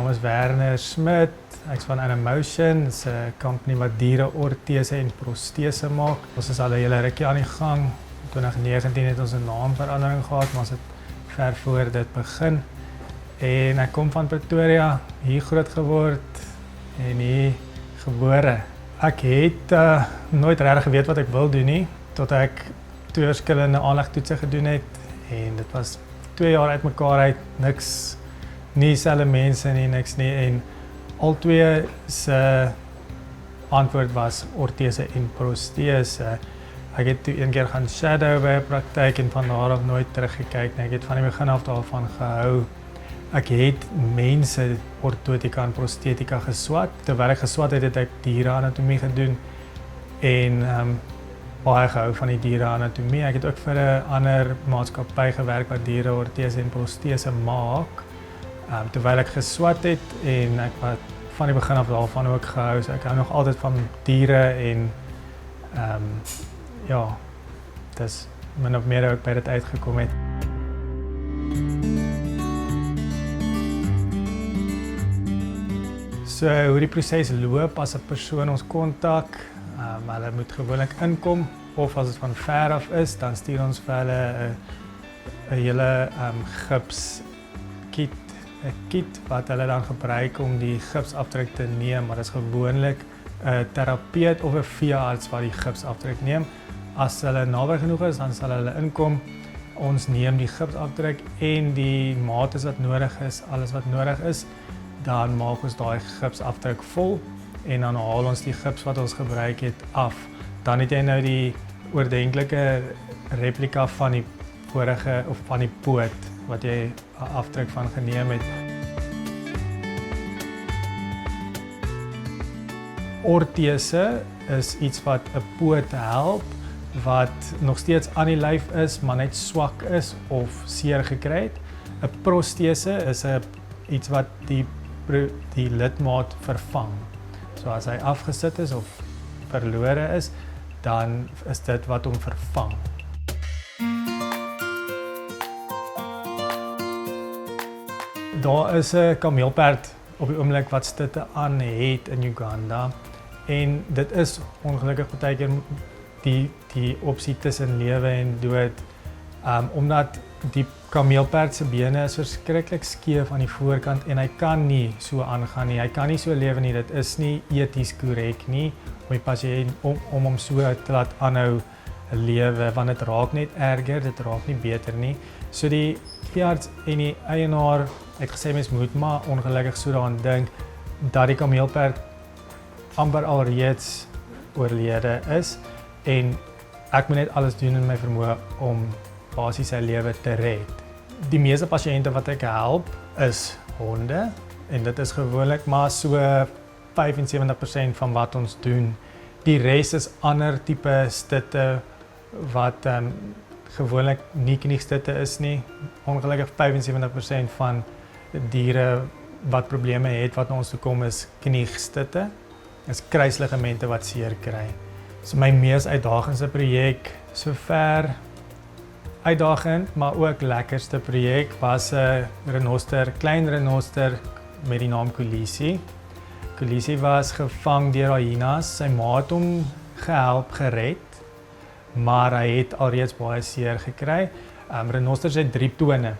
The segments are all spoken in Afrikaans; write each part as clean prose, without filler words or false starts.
naam is Werner Smit. Ek's van Animotion, dis 'n company wat diereortese en protese maak. Ons is al 'n hele rukkie aan die gang. In 2019 het ons 'n naamverandering gehad, maar ons het ver voor dit begin. En ek kom van Pretoria, hier groot geword en hier gebore. Ek het nooit regtig geweet wat ek wil doen nie, tot ek 2 verskillende aanlegtoetse gedoen het. En dit was 2 jaar uitmekaar uit, niks, nie dieselfde mense nie, niks nie. En al twee se antwoord was ortese en protese. Ek het toe een keer gaan shadow by 'n praktyk en van daar af nooit teruggekyk nie. Ek het van die begin af daarvan gehou. Ek het mense ortotika en prostetika geswat. Terwyl ek geswat het, het ek diereanatomie gedoen en baie gehou van die diereanatomie. Ek het ook vir 'n ander maatskappy gewerk wat diereortese en protese maak. Terwyl ek geswat het en ek het van die begin af daarvan ook gehou. So ek hou nog altyd van diere en ja, dis min of meer ook by dit uitgekom het. So hoe die proses loop as 'n persoon ons kontak, hulle moet gewoonlik inkom of as dit van ver af is, dan stuur ons vir hulle 'n hele gips kit, 'n kit wat hulle dan gebruik om die gipsafdruk te neem, maar dit is gewoonlik 'n terapeut of 'n veearts wat die gipsafdruk neem. As hulle naby genoeg is, dan sal hulle inkom. Ons neem die gipsafdruk en die mate wat nodig is, alles wat nodig is, dan maak ons daai gipsafdruk vol en dan haal ons die gips wat ons gebruik het af. Dan het jy nou die oordentlike replika van die vorige of van die poot wat jy 'n afdruk van geneem het. Ortese is iets wat 'n poot help wat nog steeds aan die lyf is, maar net swak is of seer gekry het. 'n Protese is iets wat die lidmaat vervang. So as hy afgesit is of verlore is, dan is dit wat hom vervang. Daar is 'n kameelperd op die oomblik wat stitte aan het in Uganda en dit is ongelukkig baie keer die opsie tussen lewe en dood, omdat die kameelperd se bene is verskriklik skeef aan die voorkant en hy kan nie so aangaan nie, hy kan nie so lewe nie, dit is nie eties korrek nie om die pasiënt om hom so te laat aanhou lewe, want dit raak net erger, dit raak nie beter nie. So die veearts en die eienaar het gesê mens moet maar ongelukkig so daaraan dink dat die kameelperd amper alreeds oorlede is en ek moet net alles doen in my vermoë om basies sy lewe te red. Die meeste pasiënte wat ek help is honde en dit is gewoonlik maar so 75% van wat ons doen. Die res is ander tipe stitte wat gewoonlik nie kniegstitte is nie. Ongelukkig 75% van diere wat probleme het wat na ons toe kom is kniegstitte. Is kruisligamente wat seer kry. So my mees uitdagendste projek sover uitdagend, maar ook lekkerste projek was 'n klein renoster met die naam Kulisi. Kulisi was gevang deur hyenas. Sy ma het hom gehelp gered, maar hy het alreeds baie seer gekry. Renosters het 3 tone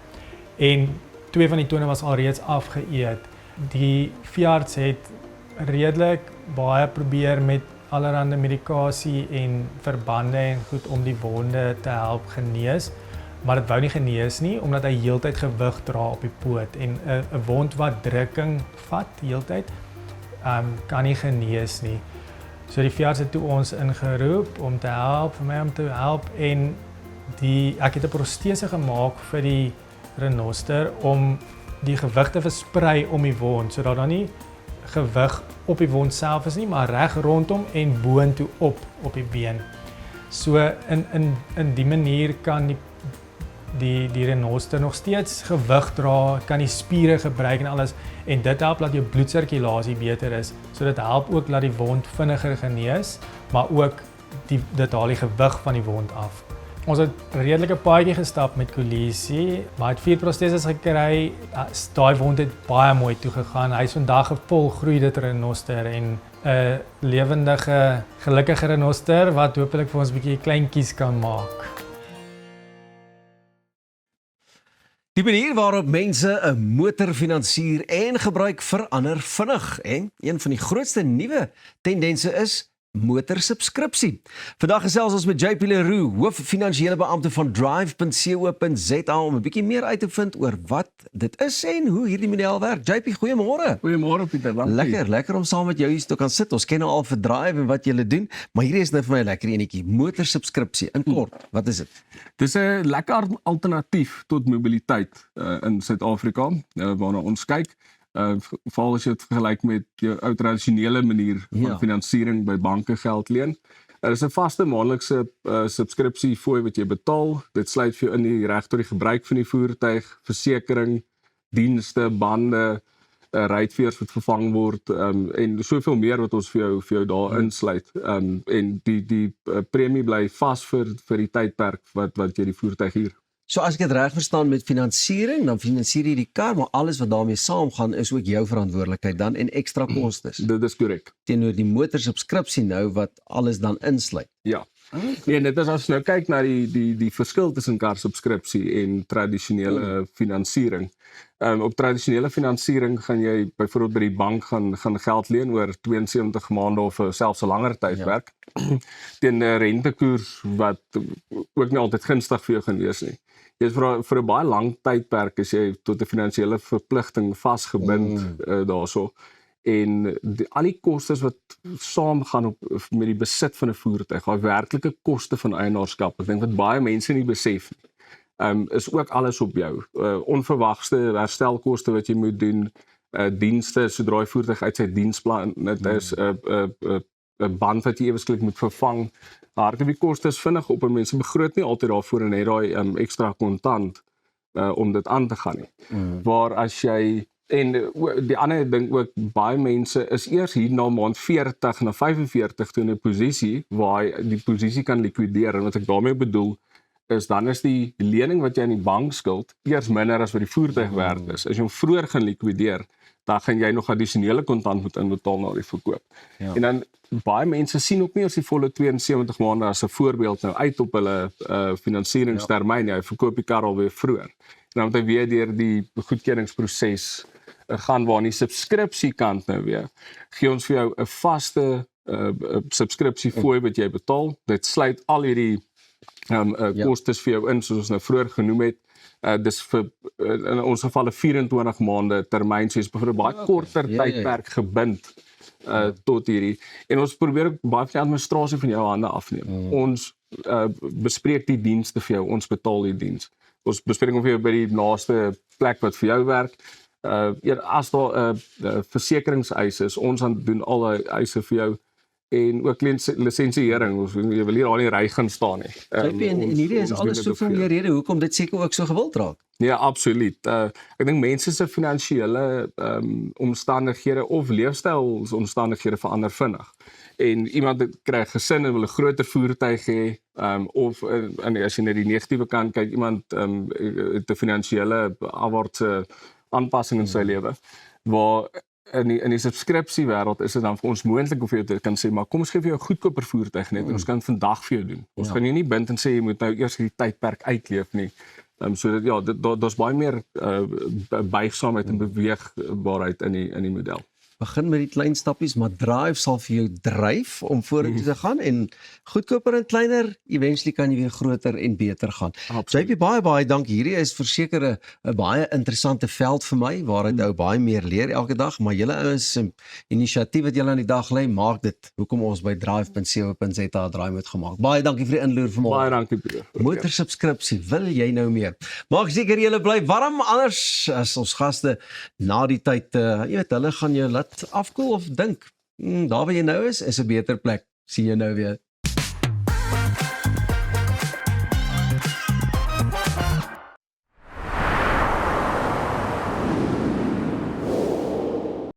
en 2 van die tone was alreeds afgeëet. Die veearts het redelik baie probeer met allerlei medikasie en verbande en goed om die wonde te help genees, maar dit wou nie genees nie omdat hy heeltyd gewig dra op die poot en 'n wond wat drukking vat heeltyd kan nie genees nie. So die veearts het toe ons ingeroep om te help, vir my om te help en ek het 'n protese gemaak vir die renoster om die gewig te versprei om die wond sodat daar nie gewig op die wond self is nie, maar reg rondom en boontoe op die been. So in die manier kan die renoster nog steeds gewig dra, kan die spiere gebruik en alles en dit help dat jou bloedsirkulasie beter is. So dit help ook dat die wond vinniger genees, maar ook dit haal die gewig van die wond af. Ons het 'n redelike paadjie gestap met Kolisi, maar het 4 proteses gekry. Daai wond het baie mooi toegegaan. Hy is vandag 'n volgroeide renoster en 'n lewendige, gelukkige renoster wat hopelik vir ons 'n bietjie kleintjies kan maak. Die manier waarop mense 'n motor finansier en gebruik verander vinnig en een van die grootste nuwe tendense is motorsubskripsie. Vandag gesels ons met JP Leroux, hoof finansiële beampte van Drive.co.za om 'n bietjie meer uit te vind oor wat dit is en hoe hierdie model werk. JP, goeiemôre. Goeiemôre Pieter, dankie. Lekker om saam met jou hier te kan sit. Ons ken nou al vir Drive en wat julle doen, maar hierdie is nou vir my 'n lekker enetjie. Motorsubskripsie. In kort, wat is dit? Dis 'n lekker alternatief tot mobiliteit in Suid-Afrika, waarna ons kyk. Veral as jy dit vergelyk met jou ou tradisionele manier van finansiering by banke geld leen. Is 'n vaste maandelikse subskripsiefooi wat jy betaal. Dit sluit vir jou in die reg tot die gebruik van die voertuig, versekering, dienste, bande, ruitveers wat vervang word en soveel meer wat ons vir jou daar insluit. En die premie bly vas vir die tydperk wat jy die voertuig huur. So as ek dit reg verstaan met finansiering, dan finansier jy die kar, maar alles wat daarmee saamgaan is ook jou verantwoordelikheid dan en ekstra kostes. Dit is korrek. Teenoor die motorsubskripsie nou wat alles dan insluit. Ja. Nee, dit is as nou kyk na die verskil tussen karsubskripsie en tradisionele finansiering. Op tradisionele finansiering gaan jy byvoorbeeld by die bank gaan geld leen oor 72 maande of selfs 'n langer tydperk teen 'n rentekoers wat ook nie altyd gunstig vir jou gaan wees nie. Jy is vir 'n baie lang tydperk as jy tot 'n finansiële verpligting vasgebind daarso. En al die kostes wat saamgaan met die besit van 'n voertuig, daai werklike koste van eienaarskap, ek dink wat baie mense nie besef nie, is ook alles op jou. Onverwagte herstelkoste wat jy moet doen, dienste sodra die voertuig uit sy diensplan dit is 'n band wat jy ewesklik moet vervang. Die kostes vinnig op en mense begroot nie altyd daarvoor en het daai ekstra kontant om dit aan te gaan nie. Waar as jy en die ander ding ook, baie mense is eers hier na maand 40 na 45 toe in 'n posisie waar hy die posisie kan likwideer. En wat ek daarmee bedoel is dan is die lening wat jy aan die bank skuld eers minder as wat die voertuig werd is. As jy hom vroeër gaan likwideer, dan gaan jy nog addisionele kontant moet inbetaal na die verkoop. Ja. En dan baie mense sien ook nie as die volle 72 maande as 'n voorbeeld nou uit op hulle finansieringstermyn. Hy verkoop die kar alweer vroeër. En dan moet hy weer deur die goedkeuringsproses gaan waar aan die subskripsiekant nou weer gee ons vir jou 'n vaste subskripsiefooi wat jy betaal. Dit sluit al hierdie kostes vir jou in soos ons nou vroeër genoem het. Dis vir in ons geval 'n 24 maande termyn, so is vir 'n baie korter tydperk gebind tot hierdie. En ons probeer ook baie van die administrasie van jou hande afneem. Ons bespreek die dienste vir jou, ons betaal die diens. Ons bespreek hom vir jou by die naaste plek wat vir jou werk. As daar versekeringseise is, ons dan doen al die eise vir jou en ook lisensiering. Ons jy wil hier al nie ry gaan staan nie. En hierdie is alles soveel meer rede hoekom dit seker ook so gewild raak. Ja, absoluut. Ek dink mense se finansiële omstandighede of leefstylomstandighede verander vinnig. En iemand kry 'n gesin en wil 'n groter voertuig hê, of as jy na die negatiewe kant kyk, iemand het 'n finansiële afwaartse aanpassing in sy lewe, waar in die subskripsiewêreld is dit dan vir ons moontlik om vir jou te kan sê, maar kom ons gee vir jou 'n goedkoper voertuig net en ons kan dit vandag vir jou doen. Ons gaan jou nie bind en sê jy moet nou eers hierdie tydperk uitleef nie. So daar's baie meer buigsaamheid en beweegbaarheid in die model. Begin met die klein stappies, maar Drive sal vir jou dryf om vorentoe te gaan en goedkoper en kleiner, eventually kan jy weer groter en beter gaan. JP, baie dank. Hierdie is verseker 'n baie interessante veld vir my, waaruit ou baie meer leer elke dag, maar julle ouens inisiatief wat julle aan die dag lê, maak dit hoekom ons by Drive.co.za draai moet gemaak. Baie dankie vir die inloer vanmôre. Baie dankie Pieter. Motorsubskripsie, wil jy nou meer? Maak seker julle bly warm, anders as ons gaste na die tyd, jy weet, hulle gaan jou laat afkoel of dink, daar waar jy nou is 'n beter plek. Sien jou nou weer.